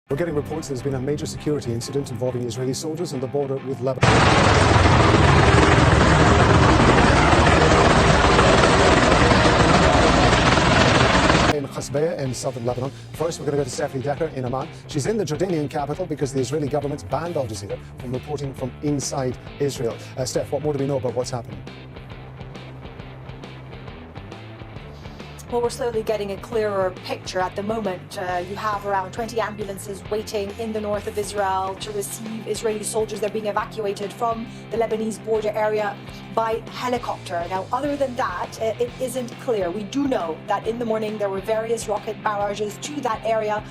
We're getting reports there's been a major security incident involving Israeli soldiers on the border with Lebanon. In Hezbollah in southern Lebanon. First, we're going to go to Stephanie Decker in Amman. She's in the Jordanian capital because the Israeli government banned Al Jazeera from reporting from inside Israel. Steph, what more do we know about what's happening? Well, we're slowly getting a clearer picture at the moment. You have around 20 ambulances waiting in the north of Israel to receive Israeli soldiers. They're being evacuated from the Lebanese border area by helicopter. Now, other than that, it isn't clear. We do know that in the morning there were various rocket barrages to that area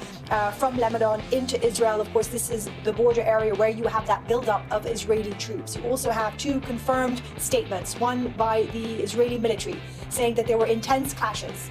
from Lebanon into Israel. Of course, this is the border area where you have that buildup of Israeli troops. You also have two confirmed statements, one by the Israeli military saying that there were intense clashes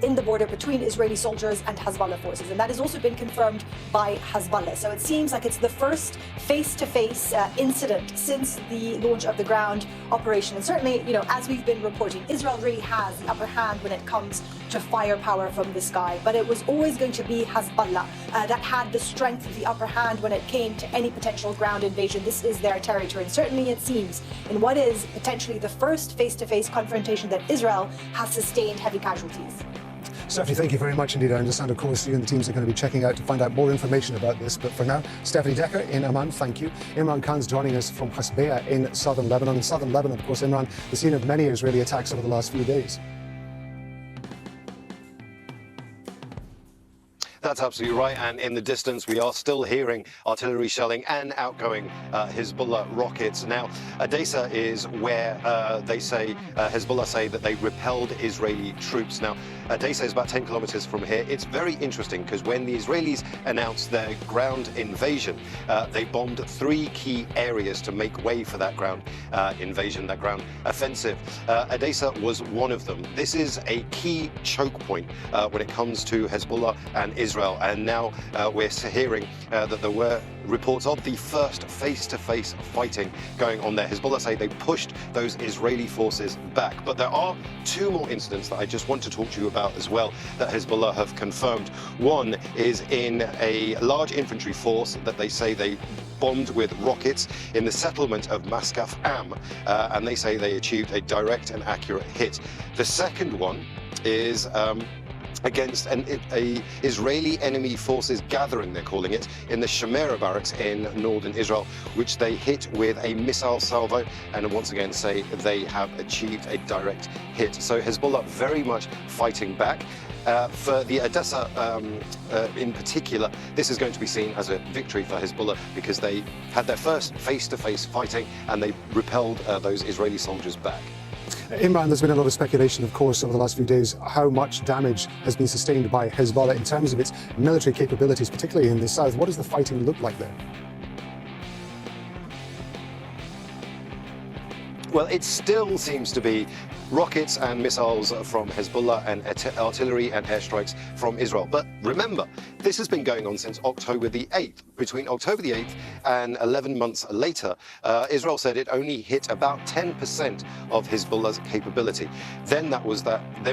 in the border between Israeli soldiers and Hezbollah forces, and that has also been confirmed by Hezbollah. So it seems like it's the first face-to-face incident since the launch of the ground operation. And certainly, as we've been reporting, Israel really has the upper hand when it comes to firepower from the sky. But it was always going to be Hezbollah that had the strength of the upper hand when it came to any potential ground invasion. This is their territory. And certainly it seems in what is potentially the first face-to-face confrontation that Israel has sustained heavy casualties. Stephanie, thank you very much indeed. I understand, of course, you and the teams are going to be checking out to find out more information about this. But for now, Stephanie Decker in Amman, thank you. Imran Khan's joining us from Hezbollah in southern Lebanon. In southern Lebanon, of course, Imran, the scene of many Israeli attacks over the last few days. That's absolutely right, and in the distance we are still hearing artillery shelling and outgoing Hezbollah rockets. Now, Edessa is where Hezbollah say that they repelled Israeli troops. Now, Edessa is about 10 kilometers from here. It's very interesting because when the Israelis announced their ground invasion, they bombed 3 key areas to make way for that ground invasion, that ground offensive. Edessa was one of them. This is a key choke point when it comes to Hezbollah and Israel. And now we're hearing that there were reports of the first face-to-face fighting going on there. Hezbollah say they pushed those Israeli forces back. But there are 2 more incidents that I just want to talk to you about as well that Hezbollah have confirmed. One is in a large infantry force that they say they bombed with rockets in the settlement of Maskaf Am, and they say they achieved a direct and accurate hit. The second one is against a Israeli enemy forces gathering, they're calling it, in the Shamera barracks in northern Israel, which they hit with a missile salvo, and once again say they have achieved a direct hit. So Hezbollah very much fighting back. For the Edessa in particular, this is going to be seen as a victory for Hezbollah because they had their first face-to-face fighting and they repelled those Israeli soldiers back. Imran, there's been a lot of speculation, of course, over the last few days, how much damage has been sustained by Hezbollah in terms of its military capabilities, particularly in the south. What does the fighting look like there? Well, it still seems to be rockets and missiles from Hezbollah and artillery and airstrikes from Israel. But remember, this has been going on since October the 8th. Between October the 8th and 11 months later, Israel said it only hit about 10% of Hezbollah's capability. Then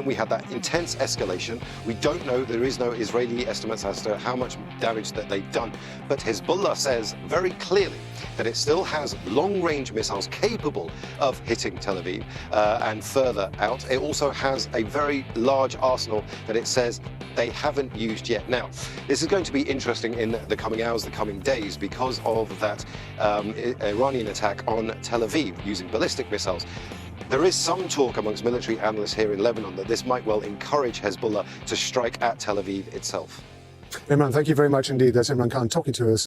we had that intense escalation. We don't know, there is no Israeli estimates as to how much damage that they've done. But Hezbollah says very clearly that it still has long-range missiles capable of hitting Tel Aviv and further out. It also has a very large arsenal that it says they haven't used yet. Now, this is going to be interesting in the coming hours, the coming days, because of that Iranian attack on Tel Aviv using ballistic missiles. There is some talk amongst military analysts here in Lebanon that this might well encourage Hezbollah to strike at Tel Aviv itself. Imran, thank you very much indeed. That's Imran Khan talking to us.